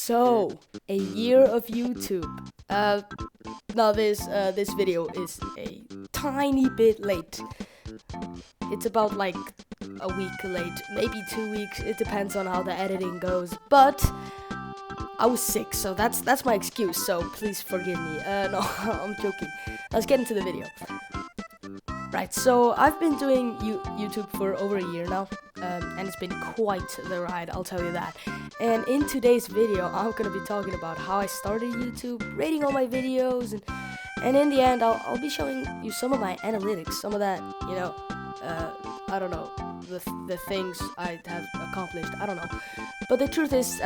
So, a year of YouTube. Now this video is a tiny bit late. It's about like a week late, maybe 2 weeks. It depends on how the editing goes. But I was sick, so that's my excuse. So please forgive me. No, I'm joking. Let's get into the video. Right, so I've been doing YouTube for over a year now, and it's been quite the ride, I'll tell you that. And in today's video, I'm gonna be talking about how I started YouTube, rating all my videos, and in the end, I'll be showing you some of my analytics, some of that, I don't know, the things I have accomplished, I don't know. But the truth is,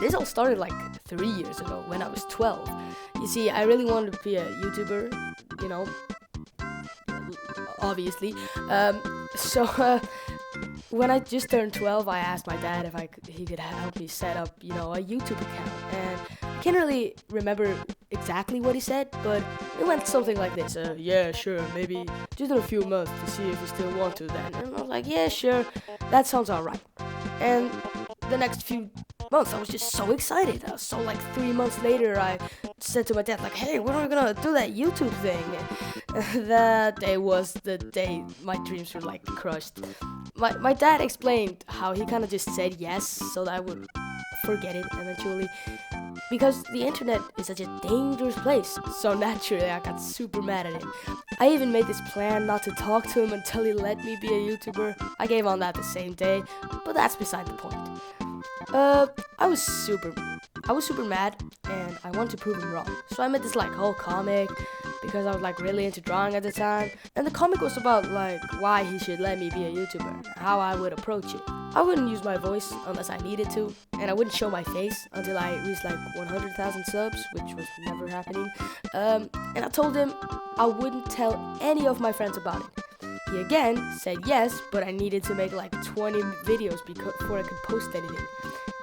this all started like 3 years ago when I was 12. You see, I really wanted to be a YouTuber, obviously. So when I just turned 12, I asked my dad if he could help me set up, a YouTube account. And I can't really remember exactly what he said, but it went something like this. Yeah, sure, maybe just in a few months to see if you still want to then. And I was like, yeah, sure, that sounds alright. And the next few months, I was just so excited. So like 3 months later, I said to my dad, like, hey, when are we gonna do that YouTube thing? That day was the day my dreams were like crushed. My dad explained how he kind of just said yes so that I would forget it eventually, because the internet is such a dangerous place. So naturally I got super mad at him. I even made this plan not to talk to him until he let me be a YouTuber. I gave on that the same day, but that's beside the point. I was super mad, and I wanted to prove him wrong. So I made this like whole comic, because I was like really into drawing at the time. And the comic was about like why he should let me be a YouTuber, how I would approach it. I wouldn't use my voice unless I needed to, and I wouldn't show my face until I reached like 100,000 subs, which was never happening. And I told him I wouldn't tell any of my friends about it. He again said yes, but I needed to make like 20 videos before I could post anything.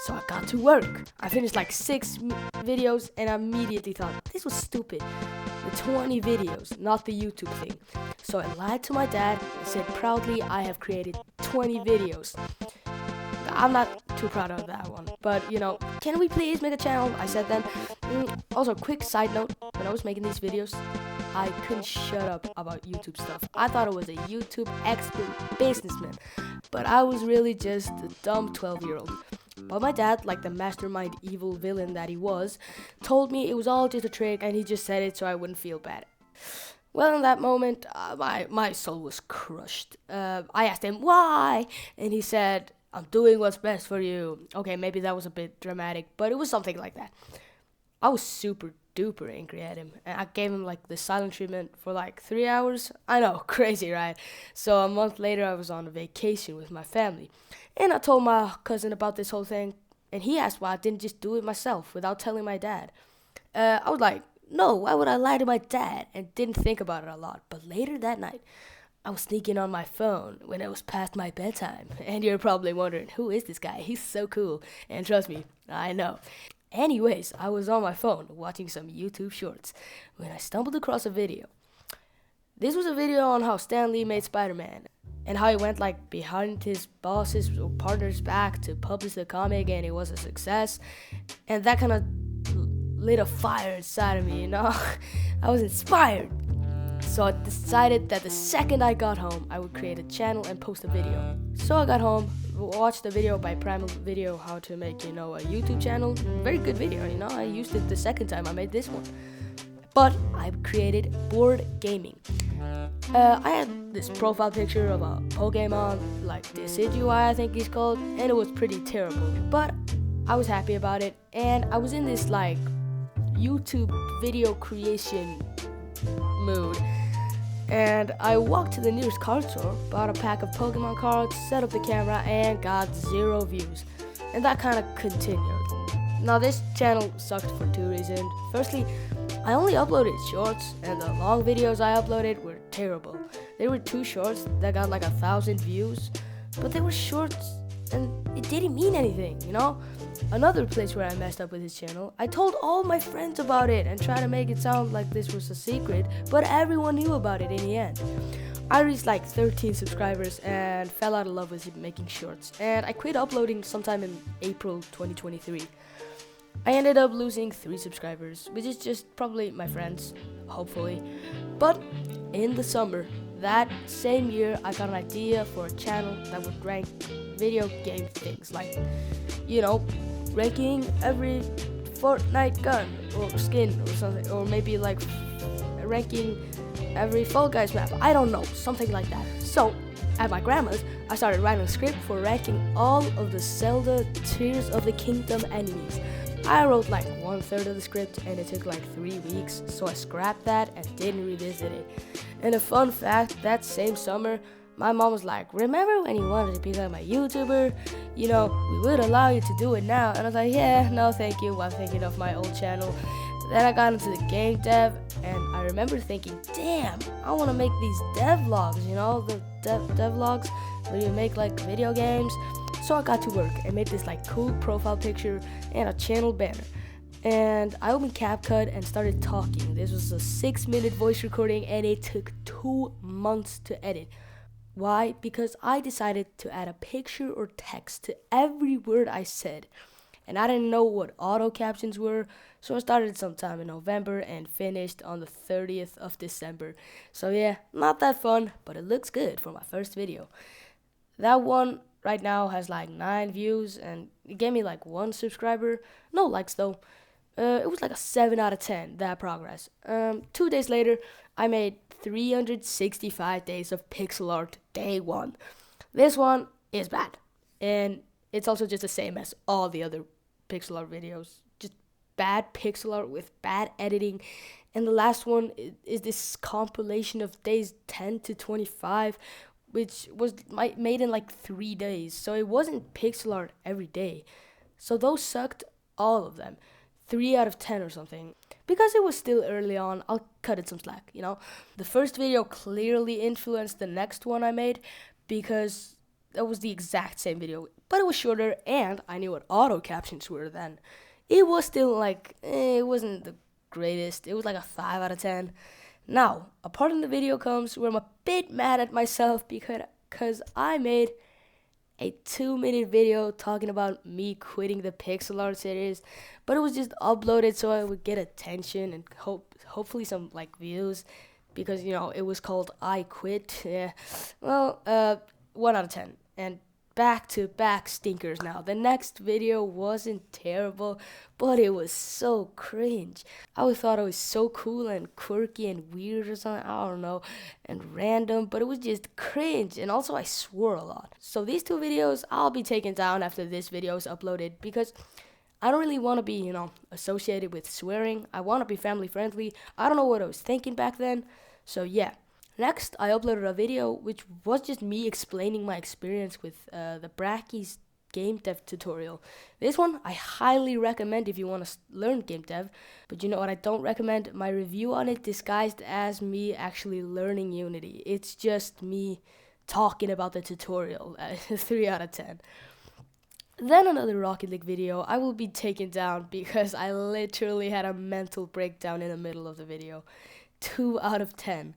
So I got to work. I finished like 6 videos, and I immediately thought, this was stupid. The 20 videos, not the YouTube thing. So I lied to my dad and said proudly I have created 20 videos. I'm not too proud of that one, but can we please make a channel? I said then. Also, quick side note, when I was making these videos, I couldn't shut up about YouTube stuff. I thought I was a YouTube expert businessman, but I was really just a dumb 12-year-old. But my dad, like the mastermind evil villain that he was, told me it was all just a trick, and he just said it so I wouldn't feel bad. Well, in that moment, my soul was crushed. I asked him why, and he said, I'm doing what's best for you. Okay, maybe that was a bit dramatic, but it was something like that. I was super duper angry at him, and I gave him like the silent treatment for like 3 hours. I know, crazy, right? So a month later, I was on a vacation with my family, and I told my cousin about this whole thing, and he asked why I didn't just do it myself without telling my dad. I was like, no, why would I lie to my dad? And didn't think about it a lot. But later that night, I was sneaking on my phone when it was past my bedtime. And you're probably wondering, who is this guy? He's so cool. And trust me, I know. Anyways, I was on my phone watching some YouTube shorts when I stumbled across a video. This was a video on how Stan Lee made Spider-Man, and how he went like behind his boss's or partner's back to publish the comic, and it was a success. And that kind of lit a fire inside of me, I was inspired. So I decided that the second I got home, I would create a channel and post a video. So I got home, watched the video by Primal Video, how to make, a YouTube channel. Very good video, I used it the second time I made this one. But I created board gaming. I had this profile picture of a Pokemon, like Decidueye I think he's called, and it was pretty terrible. But I was happy about it, and I was in this like YouTube video creation mood. And I walked to the nearest card store, bought a pack of Pokemon cards, set up the camera, and got 0 views. And that kind of continued. Now this channel sucked for 2 reasons. Firstly, I only uploaded shorts, and the long videos I uploaded were terrible. There were 2 shorts that got like 1,000 views, but they were shorts and it didn't mean anything, Another place where I messed up with his channel, I told all my friends about it and tried to make it sound like this was a secret, but everyone knew about it in the end. I reached like 13 subscribers and fell out of love with making shorts, and I quit uploading sometime in April 2023. I ended up losing 3 subscribers, which is just probably my friends, hopefully. But in the summer, that same year, I got an idea for a channel that would rank video game things, like, ranking every Fortnite gun or skin or something, or maybe like ranking every Fall Guys map. I don't know, something like that. So at my grandma's, I started writing a script for ranking all of the Zelda Tears of the Kingdom enemies. I wrote like 1/3 of the script and it took like 3 weeks, so I scrapped that and didn't revisit it. And a fun fact, that same summer, my mom was like, remember when you wanted to become a YouTuber? We would allow you to do it now. And I was like, yeah, no thank you, I'm thinking of my old channel. Then I got into the game dev, and I remember thinking, damn, I want to make these devlogs, the devlogs where you make like video games. So I got to work and made this like cool profile picture and a channel banner. And I opened CapCut and started talking. This was a 6-minute voice recording and it took 2 months to edit. Why? Because I decided to add a picture or text to every word I said. And I didn't know what auto captions were, so I started sometime in November and finished on the 30th of December. So yeah, not that fun, but it looks good for my first video. That one right now has like 9 views and it gave me like 1 subscriber. No likes though. It was like a 7 out of 10, that progress. 2 days later, I made 365 days of pixel art day 1. This one is bad. And it's also just the same as all the other pixel art videos. Just bad pixel art with bad editing. And the last one is this compilation of days 10 to 25, which was made in like 3 days. So it wasn't pixel art every day. So those sucked, all of them. 3 out of 10 or something. Because it was still early on, I'll cut it some slack, The first video clearly influenced the next one I made because that was the exact same video, but it was shorter and I knew what auto captions were then. It was still like, it wasn't the greatest. It was like a 5 out of 10. Now, a part in the video comes where I'm a bit mad at myself because I made a 2-minute video talking about me quitting the pixel art series, but it was just uploaded so I would get attention and hopefully some like views, because it was called I Quit. Yeah, well, 1 out of 10, and back-to-back stinkers. Now the next video wasn't terrible, but it was so cringe. I always thought it was so cool and quirky and weird or something, I don't know, and random, but it was just cringe, and also I swore a lot. So these 2 videos I'll be taking down after this video is uploaded, because I don't really want to be, associated with swearing. I want to be family friendly. I don't know what I was thinking back then. So yeah. Next, I uploaded a video which was just me explaining my experience with the Bracky's game dev tutorial. This one I highly recommend if you want to learn game dev, but you know what I don't recommend? My review on it disguised as me actually learning Unity. It's just me talking about the tutorial. 3 out of 10. Then another Rocket League video I will be taking down because I literally had a mental breakdown in the middle of the video. 2 out of 10.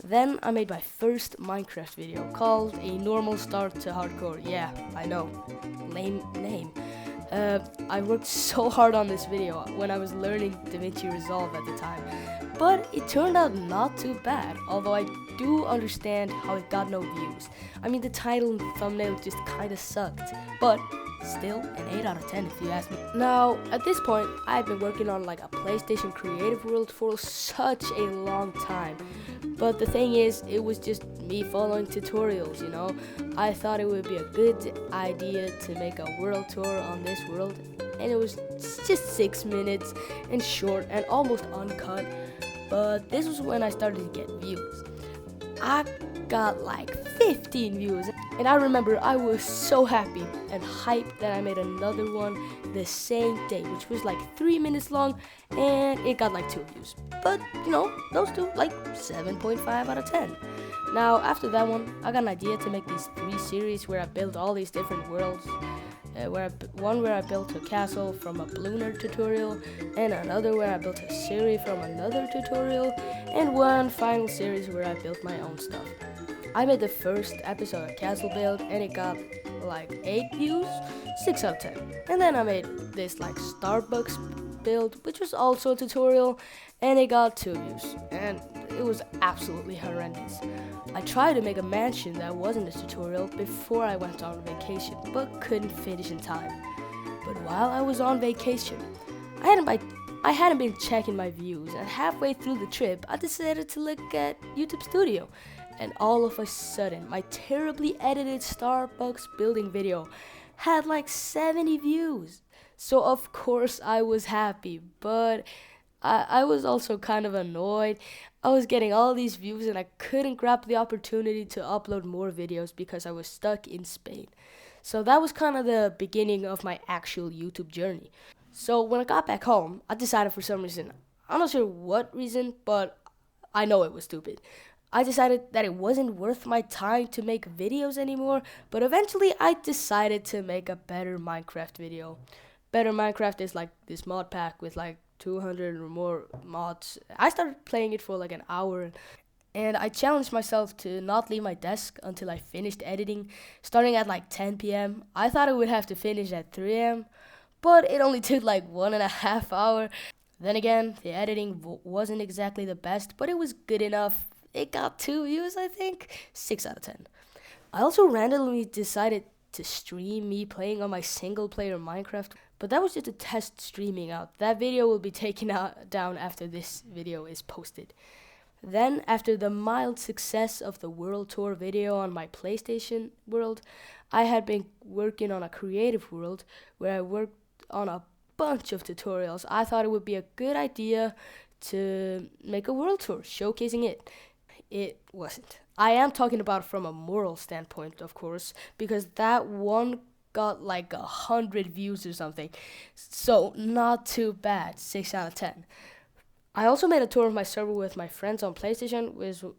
Then I made my first Minecraft video called A Normal Start to Hardcore. Yeah, I know. Lame name. I worked so hard on this video when I was learning DaVinci Resolve at the time. But it turned out not too bad, although I do understand how it got no views. I mean, the title and thumbnail just kinda sucked, but still an 8 out of 10 if you ask me. Now, at this point, I've been working on like a PlayStation Creative World for such a long time. But the thing is, it was just me following tutorials, I thought it would be a good idea to make a world tour on this world, and it was just 6 minutes and short and almost uncut. But this was when I started to get views. I got like 15 views, and I remember I was so happy and hyped that I made another one the same day, which was like 3 minutes long, and it got like 2 views. But those 2 like 7.5 out of 10. Now after that one, I got an idea to make these 3 series where I build all these different worlds. One where I built a castle from a Blooner tutorial, and another where I built a series from another tutorial, and one final series where I built my own stuff. I made the first episode of Castle Build, and it got like 8 views, 6 out of 10. And then I made this like Starbucks build, which was also a tutorial, and it got 2 views, and it was absolutely horrendous. I tried to make a mansion that wasn't a tutorial before I went on vacation, but couldn't finish in time. But while I was on vacation, I hadn't been checking my views, and halfway through the trip, I decided to look at YouTube Studio. And all of a sudden, my terribly edited Starbucks building video had like 70 views. So of course I was happy, but I was also kind of annoyed. I was getting all these views and I couldn't grab the opportunity to upload more videos because I was stuck in Spain. So that was kind of the beginning of my actual YouTube journey. So when I got back home, I decided for some reason, I'm not sure what reason, but I know it was stupid. I decided that it wasn't worth my time to make videos anymore, but eventually I decided to make a better Minecraft video. Better Minecraft is like this mod pack with like 200 or more mods. I started playing it for like an hour, and I challenged myself to not leave my desk until I finished editing, starting at like 10 p.m. I thought I would have to finish at 3 a.m., but it only took like 1.5 hours. Then again, the editing wasn't exactly the best, but it was good enough. It got 2 views, I think, 6 out of 10. I also randomly decided to stream me playing on my single player Minecraft, but that was just a test streaming out. That video will be taken down after this video is posted. Then, after the mild success of the World Tour video on my PlayStation World, I had been working on a creative world where I worked on a bunch of tutorials. I thought it would be a good idea to make a world tour showcasing it. It wasn't. I am talking about from a moral standpoint, of course, because that one got like 100 views or something. So not too bad, 6 out of 10. I also made a tour of my server with my friends on PlayStation,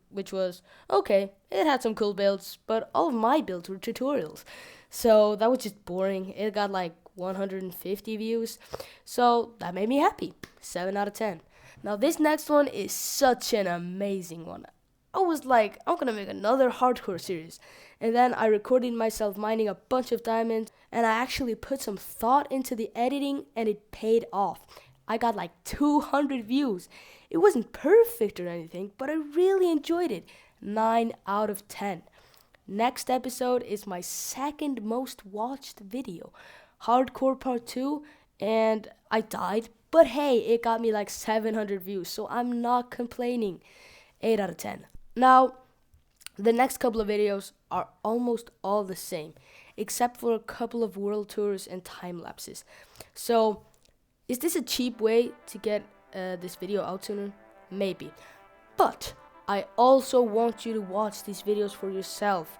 which was okay. It had some cool builds, but all of my builds were tutorials. So that was just boring. It got like 150 views. So that made me happy, 7 out of 10. Now this next one is such an amazing one. I was like, I'm gonna make another hardcore series. And then I recorded myself mining a bunch of diamonds, and I actually put some thought into the editing, and it paid off. I got like 200 views. It wasn't perfect or anything, but I really enjoyed it. 9 out of 10. Next episode is my second most watched video, Hardcore Part 2, and I died, but hey, it got me like 700 views, so I'm not complaining. 8 out of 10. Now, the next couple of videos are almost all the same, except for a couple of world tours and time lapses. So, is this a cheap way to get this video out sooner? Maybe. But I also want you to watch these videos for yourself,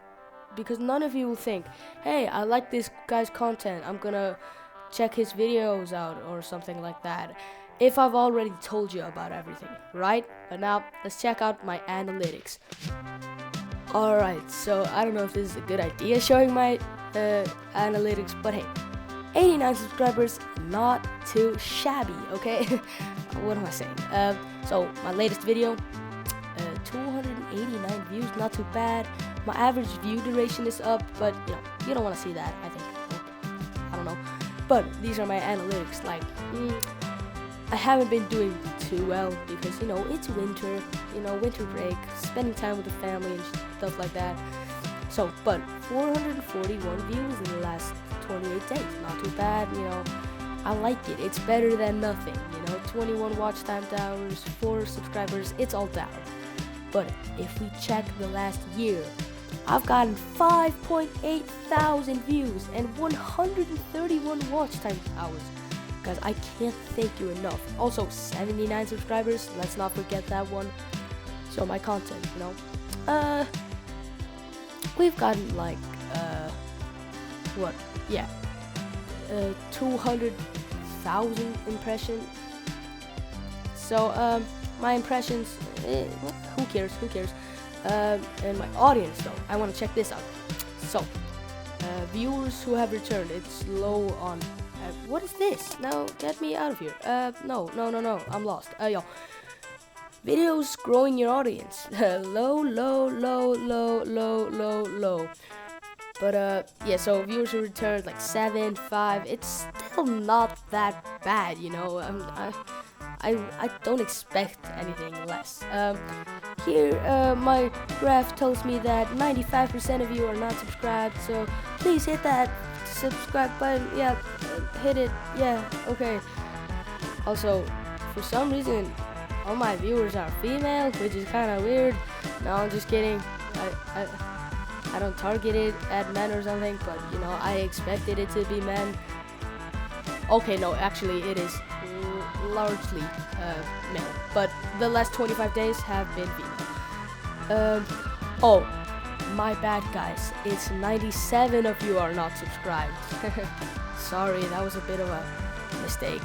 because none of you will think, hey, I like this guy's content, I'm gonna check his videos out or something like that, if I've already told you about everything, right? But now, let's check out my analytics. Alright, so I don't know if this is a good idea showing my analytics, but hey, 89 subscribers, not too shabby, okay? What am I saying? So, my latest video, 289 views, not too bad. My average view duration is up, but you don't want to see that, I think. I don't know. But these are my analytics, like, I haven't been doing too well because, it's winter, winter break, spending time with the family and stuff like that. So, but 441 views in the last 28 days, not too bad, I like it. It's better than nothing, 21 watch time hours, 4 subscribers, it's all down. But if we check the last year, I've gotten 5.8 thousand views and 131 watch time hours. Guys, I can't thank you enough. Also, 79 subscribers, let's not forget that one. So my content, we've gotten like, 200,000 impressions. So, my impressions, who cares? And my audience, though, I want to check this out. So, viewers who have returned, it's low on. What is this? Now, get me out of here. No, I'm lost. Videos growing your audience. Low. But yeah, so viewership returned like 7, 5. It's still not that bad, you know. I don't expect anything less. Here, my graph tells me that 95% of you are not subscribed, so please hit that subscribe button. Yeah, hit it. Yeah, okay. Also, for some reason, all my viewers are female, which is kind of weird. No, I'm just kidding. I don't target it at men or something, but you know, I expected it to be men. Okay, no, actually, it is largely male, but the last 25 days have been female. Oh, my bad, guys. It's 97 of you are not subscribed. Sorry, that was a bit of a mistake.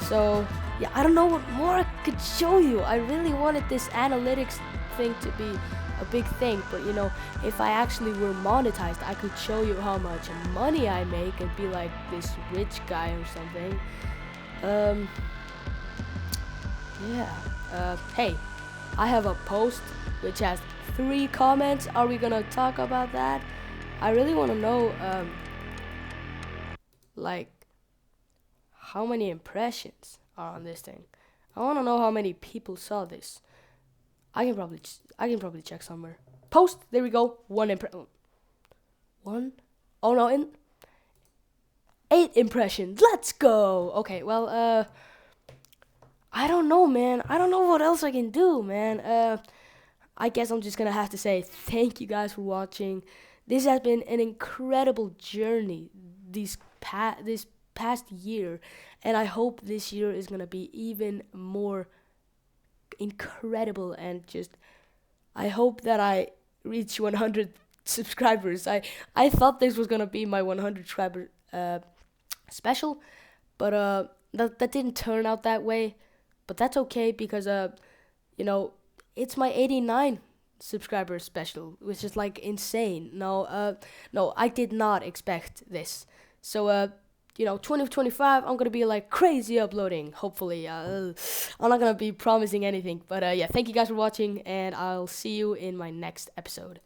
So yeah, I don't know what more I could show you. I really wanted this analytics thing to be a big thing, but you know, if I actually were monetized, I could show you how much money I make and be like this rich guy or something. Yeah. Hey, I have a post which has 3 comments. Are we gonna talk about that? I really want to know like how many impressions are on this thing. I want to know how many people saw this. I can probably check somewhere. Post. There we go. 1 impression. 1. Oh no, 8 impressions. Let's go. Okay. Well, I don't know, man. I don't know what else I can do, man. I guess I'm just gonna have to say thank you guys for watching. This has been an incredible journey this past year, and I hope this year is gonna be even more incredible, and just I hope that I reach 100 subscribers. I thought this was gonna be my 100 subscriber special, but that didn't turn out that way. But that's okay, because you know, it's my 89 subscriber special, which is like insane. No, I did not expect this. So you know, 2025, I'm gonna be like crazy uploading. Hopefully, I'm not gonna be promising anything, but yeah, thank you guys for watching, and I'll see you in my next episode.